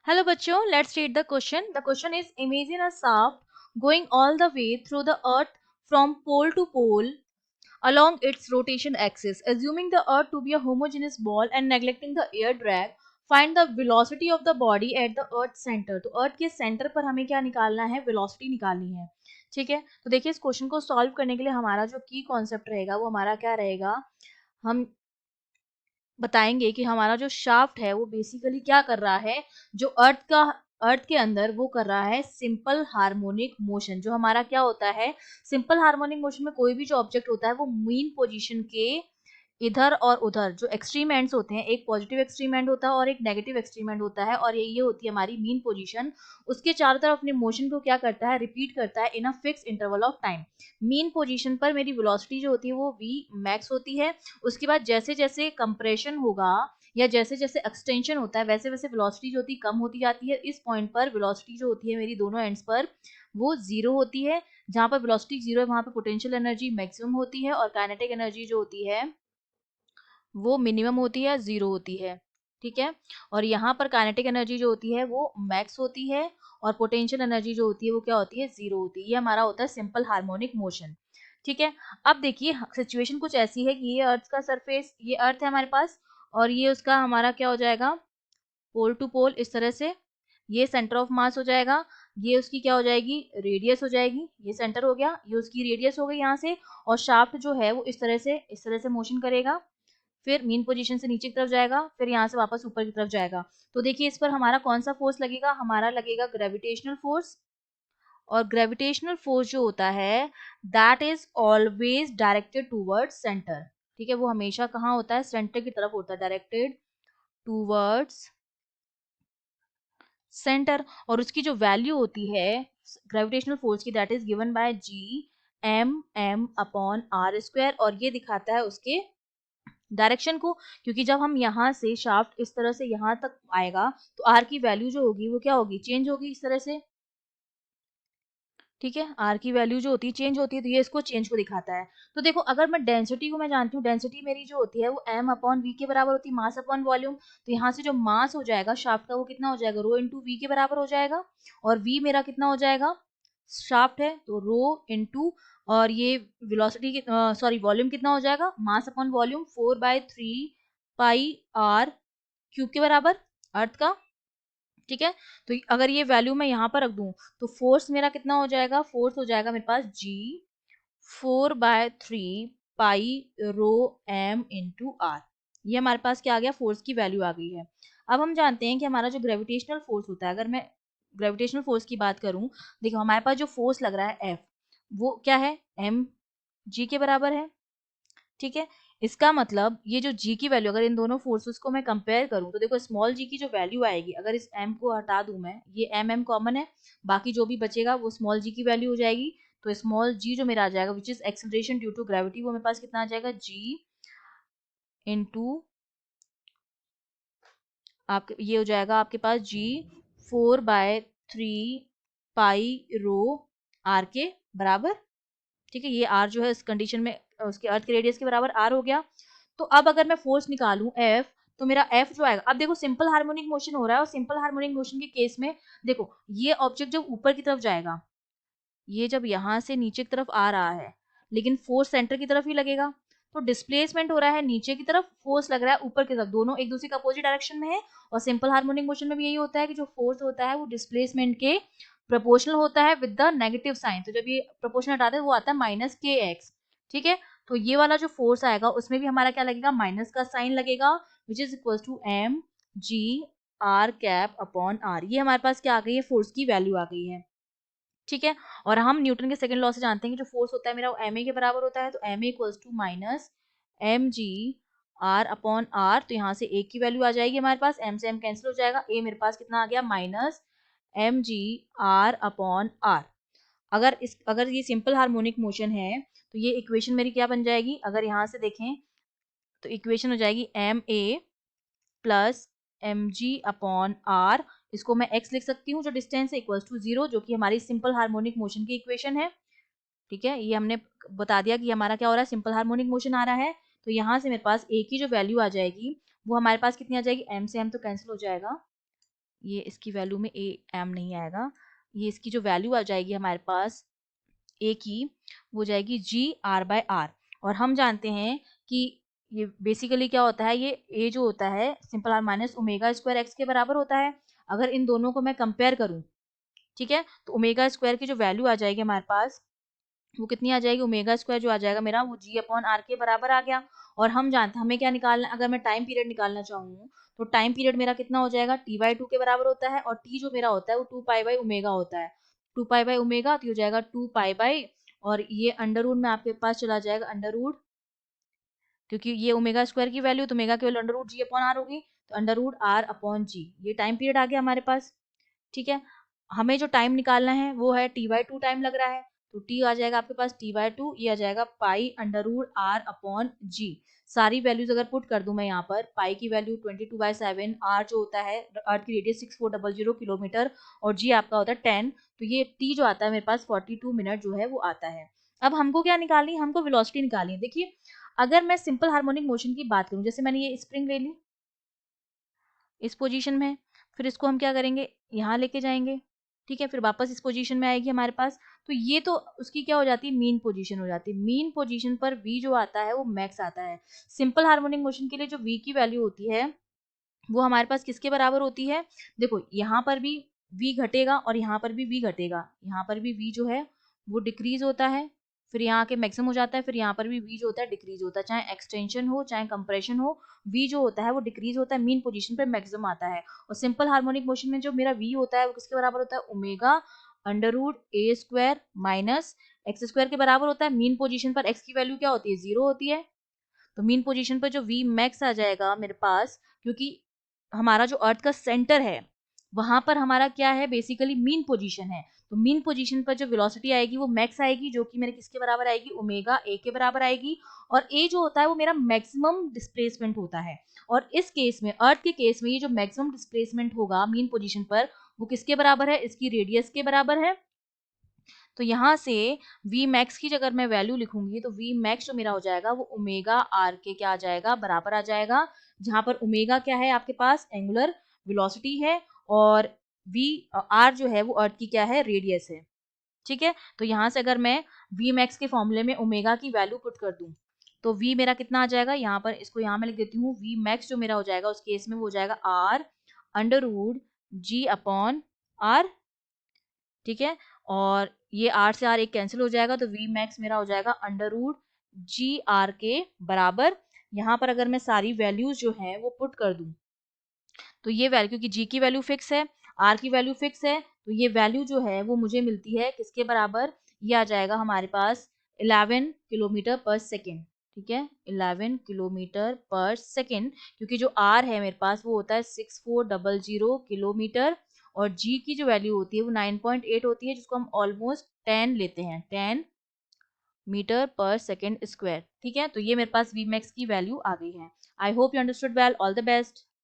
Hello बच्चों, let's read the question. The question is imagine a shaft going all the way through the earth from pole to pole along its rotation axis. Assuming the earth to be a homogeneous ball and neglecting the air drag, find the velocity of the body at the earth center. तो earth के center पर हमें क्या निकालना है? velocity निकालनी है. ठीक है, तो देखिए इस क्वेश्चन को सॉल्व करने के लिए हमारा जो की कॉन्सेप्ट रहेगा वो हमारा क्या रहेगा. हम बताएंगे कि हमारा जो शाफ्ट है वो बेसिकली क्या कर रहा है, जो अर्थ के अंदर वो कर रहा है सिंपल हार्मोनिक मोशन. जो हमारा क्या होता है, सिंपल हार्मोनिक मोशन में कोई भी जो ऑब्जेक्ट होता है वो मीन पोजीशन के इधर और उधर जो एक्सट्रीम एंड्स होते हैं, एक पॉजिटिव एक्सट्रीम एंड होता है और एक नेगेटिव एक्सट्रीम एंड होता है, और ये होती है हमारी मीन पोजीशन. उसके चारों तरफ अपने मोशन को क्या करता है, रिपीट करता है in a fix interval of time. Mean position पर मेरी वेलोसिटी जो होती है वो v मैक्स होती है. उसके बाद जैसे जैसे कंप्रेशन होगा या जैसे जैसे एक्सटेंशन होता है वैसे वैसे वेलोसिटी जो होती है कम होती जाती है. इस पॉइंट पर वेलोसिटी जो होती है मेरी दोनों एंड्स पर वो जीरो होती है. जहां पर वेलोसिटी जीरो है वहां पर पोटेंशियल एनर्जी मैक्सिमम होती है और काइनेटिक एनर्जी जो होती है वो मिनिमम होती है, जीरो होती है. ठीक है, और यहाँ पर काइनेटिक एनर्जी जो होती है वो मैक्स होती है और पोटेंशियल एनर्जी जो होती है वो क्या होती है, जीरो होती है. ये हमारा होता है सिंपल हार्मोनिक मोशन. ठीक है, अब देखिए सिचुएशन कुछ ऐसी है कि ये अर्थ का सरफेस, ये अर्थ है हमारे पास और ये उसका हमारा क्या हो जाएगा, पोल टू पोल इस तरह से. ये सेंटर ऑफ मास हो जाएगा, ये उसकी क्या हो जाएगी, रेडियस हो जाएगी. ये सेंटर हो गया, ये उसकी रेडियस हो गई यहाँ से. और शाफ्ट जो है वो इस तरह से मोशन करेगा, फिर मीन पोजीशन से नीचे की तरफ जाएगा, फिर यहाँ से वापस ऊपर की तरफ जाएगा. तो देखिए इस पर हमारा कौन सा फोर्स लगेगा, हमारा लगेगा ग्रेविटेशनल फोर्स. और ग्रेविटेशनल फोर्स जो होता है that is always directed towards centre. ठीक है, वो हमेशा कहाँ होता है, सेंटर की तरफ होता है, डायरेक्टेड टूवर्ड्स सेंटर. और उसकी जो वैल्यू होती है ग्रेविटेशनल फोर्स की that is given by G M M upon R square. और ये दिखाता है उसके डायरेक्शन को, क्योंकि जब हम यहाँ से शाफ्ट इस तरह से यहाँ तक आएगा तो आर की वैल्यू जो होगी वो क्या होगी, चेंज होगी इस तरह से. ठीक है, आर की वैल्यू जो होती है चेंज होती है, तो ये इसको चेंज को दिखाता है. तो देखो अगर मैं डेंसिटी को मैं जानती हूँ, डेंसिटी मेरी जो होती है वो एम अपॉन वी के बराबर होती है, मास अपॉन वॉल्यूम. तो यहाँ से जो मास हो जाएगा शाफ्ट का वो कितना हो जाएगा, रो इंटू वी के बराबर हो जाएगा. और वी मेरा कितना हो जाएगा, शाफ्ट है तो रो इंटू, और ये वेलोसिटी सॉरी वॉल्यूम कितना हो जाएगा, mass upon volume 4/3 pi R cube के बराबर, अर्थ का. ठीक है, तो अगर ये वैल्यू मैं यहाँ पर रख दूं तो फोर्स मेरा कितना हो जाएगा, फोर्स हो जाएगा मेरे पास जी 4/3 पाई रो एम इंटू आर. ये हमारे पास क्या आ गया, फोर्स की वैल्यू आ गई है. अब हम जानते हैं कि हमारा जो ग्रेविटेशनल फोर्स होता है, अगर मैं ग्रेविटेशनल फोर्स की बात करूं, देखो हमारे पास जो फोर्स लग रहा है एफ, वो क्या है, एम जी के बराबर है. ठीक है, इसका मतलब ये जो g की वैल्यू, अगर इन दोनों फोर्सेस को मैं कंपेयर करूं तो देखो स्मॉल g की जो वैल्यू आएगी, अगर इस m को हटा दूं मैं, ये m कॉमन है, बाकी जो भी बचेगा वो स्मॉल g की वैल्यू हो जाएगी. तो स्मॉल g जो मेरा आ जाएगा which is acceleration due to gravity, वो मेरे पास कितना आ जाएगा, g इंटू आपके ये हो जाएगा आपके पास g 4/3 पाई रो r के बराबर. ठीक है, ये r जो है इस कंडीशन में उसके अर्थ के रेडियस के बराबर r हो गया. तो अब अगर मैं फोर्स निकालूं F, तो मेरा F जो आएगा, अब देखो सिंपल हार्मोनिक मोशन हो रहा है और सिंपल हार्मोनिक मोशन के केस में देखो ये ऑब्जेक्ट जब ऊपर की तरफ जाएगा, ये जब यहाँ से नीचे की तरफ आ रहा है लेकिन फोर्स सेंटर की तरफ ही लगेगा, तो डिस्प्लेसमेंट हो रहा है नीचे की तरफ, फोर्स लग रहा है ऊपर की तरफ, दोनों एक दूसरे के अपोजिट डायरेक्शन में है. और सिंपल हार्मोनिक मोशन में भी यही होता है कि जो फोर्स होता है वो डिस्प्लेसमेंट के प्रोपोर्शनल होता है विद द नेगेटिव साइन. तो जब ये प्रोपोर्शनल हटाते हैं वो आता है माइनस के एक्स. ठीक है, तो ये वाला जो फोर्स आएगा उसमें भी हमारा क्या लगेगा, माइनस का साइन लगेगा, which is equal to M G R cap upon R. ये हमारे पास क्या आ गई है, फोर्स की वैल्यू आ गई है. ठीक है, और हम न्यूटन के सेकंड लॉ से जानते हैं कि जो फोर्स होता है मेरा वो एम ए के बराबर होता है. तो M A equals to minus M G R upon R. तो यहाँ से ए की वैल्यू आ जाएगी हमारे पास, एम से एम कैंसिल हो जाएगा, ए मेरे पास कितना आ गया, minus M G R upon R. अगर ये सिंपल हार्मोनिक मोशन है तो ये इक्वेशन मेरी क्या बन जाएगी, अगर यहाँ से देखें तो इक्वेशन हो जाएगी M A plus M G upon R. इसको मैं x लिख सकती हूँ जो डिस्टेंस है, इक्वल्स टू 0, जो कि हमारी सिंपल हार्मोनिक मोशन की इक्वेशन है. ठीक है, ये हमने बता दिया कि हमारा क्या हो रहा है, सिंपल हार्मोनिक मोशन आ रहा है. तो यहाँ से मेरे पास a की जो वैल्यू आ जाएगी वो हमारे पास कितनी आ जाएगी, m से m तो कैंसिल हो जाएगा, ये इसकी वैल्यू में ए एम नहीं आएगा, ये इसकी जो वैल्यू आ जाएगी हमारे पास ए की, वो जाएगी जी आर बाय आर। और हम जानते हैं कि ये बेसिकली क्या होता है, ये ए जो होता है simple R minus omega square X के बराबर होता है। अगर इन दोनों को मैं कंपेयर करूं, ठीक है, तो ओमेगा स्क्वायर की जो वैल्यू आ जाएगी हमारे पास वो कितनी आ जाएगी, ओमेगा स्क्वायर जो आ जाएगा मेरा वो जी अपॉन आर के बराबर आ गया। और हम जानते हैं हमें क्या निकालना, अगर मैं टाइम पीरियड निकालना चाहूँ तो टाइम पीरियड मेरा कितना हो जाएगा, टी बाई टू के बराबर होता है, और टी जो मेरा होता है वो टू पाई बाई ओमेगा होता है। टू पाई बाई ओमेगा तो हो जाएगा टू पाई बाई, और ये अंडर रूट में आपके पास चला जाएगा अंडर रूट, क्योंकि ये ओमेगा स्क्वायर की वैल्यू तो ओमेगा केवल under root G upon R होगी, तो under root R upon G, ये टाइम पीरियड आ गया हमारे पास। ठीक है, हमें जो टाइम निकालना है वो है टी बाई टू टाइम लग रहा है, तो टी आ जाएगा आपके पास टी बाई टू, ये आ जाएगा pi under root R upon G. सारी वैल्यूज अगर पुट कर दूं मैं यहाँ पर, पाई की वैल्यू 22/7, आर जो होता है अर्थ की रेडियस 6400 किलोमीटर, और जी आपका होता है 10, तो ये टी जो आता है मेरे पास 42 मिनट जो है वो आता है। अब हमको क्या निकालनी है, हमको वेलोसिटी निकालनी है। देखिए अगर मैं सिंपल हार्मोनिक मोशन की बात करूं, जैसे मैंने ये स्प्रिंग ले ली इस पोजीशन में, फिर इसको हम क्या करेंगे, यहाँ लेके जाएंगे, ठीक है, फिर वापस इस पोजीशन में आएगी हमारे पास, तो ये तो उसकी क्या हो जाती है, मीन पोजीशन हो जाती है। मीन पोजीशन पर v जो आता है वो मैक्स आता है। सिंपल हार्मोनिक मोशन के लिए जो v की वैल्यू होती है वो हमारे पास किसके बराबर होती है, देखो यहाँ पर भी v घटेगा और यहाँ पर भी v घटेगा, यहाँ पर भी v जो है वो डिक्रीज होता है, फिर यहाँ के मैक्सिमम हो जाता है, फिर यहाँ पर भी v जो होता है डिक्रीज होता है, चाहे एक्सटेंशन हो चाहे कंप्रेशन हो, v जो होता है वो डिक्रीज होता है, मीन पोजीशन पर मैक्सिमम आता है। और सिंपल हार्मोनिक मोशन में जो मेरा v होता है वो किसके बराबर होता है, ओमेगा अंडर रूट ए स्क्वायर माइनस एक्स स्क्वायर के बराबर होता है। मीन पोजीशन पर x की वैल्यू क्या होती है, 0 होती है, तो मीन पोजीशन पर जो v मैक्स आ जाएगा मेरे पास, क्योंकि हमारा जो अर्थ का सेंटर है वहां पर हमारा क्या है, बेसिकली मीन पोजीशन है, तो मीन पोजीशन पर जो वेलोसिटी आएगी वो मैक्स आएगी, जो कि मेरे किसके बराबर आएगी, ओमेगा ए के बराबर आएगी। और ए जो होता है वो मेरा मैक्सिमम डिस्प्लेसमेंट होता है, और इस केस में अर्थ के केस में ये जो मैक्सिमम डिस्प्लेसमेंट होगा मीन पोजीशन पर वो किसके बराबर है, इसकी रेडियस के बराबर है। तो यहाँ से v मैक्स की अगर मैं वैल्यू लिखूंगी तो v मैक्स जो मेरा हो जाएगा वो ओमेगा आर के क्या आ जाएगा, बराबर आ जाएगा, जहां पर ओमेगा क्या है आपके पास, एंगुलर वेलोसिटी है, और v आर जो है वो अर्थ की क्या है, रेडियस है। ठीक है, तो यहाँ से अगर मैं v मैक्स के फॉर्मूले में ओमेगा की वैल्यू पुट कर दूं तो v मेरा कितना आ जाएगा, यहाँ पर इसको यहाँ मैं लिख देती हूँ, v मैक्स जो मेरा हो जाएगा उस केस में वो हो जाएगा R under root G upon R. ठीक है, और ये आर से आर एक कैंसिल हो जाएगा, तो वी मैक्स मेरा हो जाएगा अंडर रूट जी आर के बराबर। यहाँ पर अगर मैं सारी वैल्यूज जो है वो पुट कर दूं तो ये वैल्यू, क्योंकि जी की वैल्यू फिक्स है, आर की वैल्यू फिक्स है, तो ये वैल्यू जो है वो मुझे मिलती है किसके बराबर, ये आ जाएगा हमारे पास 11 किलोमीटर पर सेकेंड। ठीक है, 11 किलोमीटर पर सेकेंड, क्योंकि जो आर है मेरे पास वो होता है 6400 किलोमीटर, और जी की जो वैल्यू होती है वो 9.8 होती है, जिसको हम ऑलमोस्ट 10 लेते हैं, 10 मीटर पर सेकेंड स्क्वायर। ठीक है, तो ये मेरे पास वी मैक्स की वैल्यू आ गई है। I hope you understood well, all the best.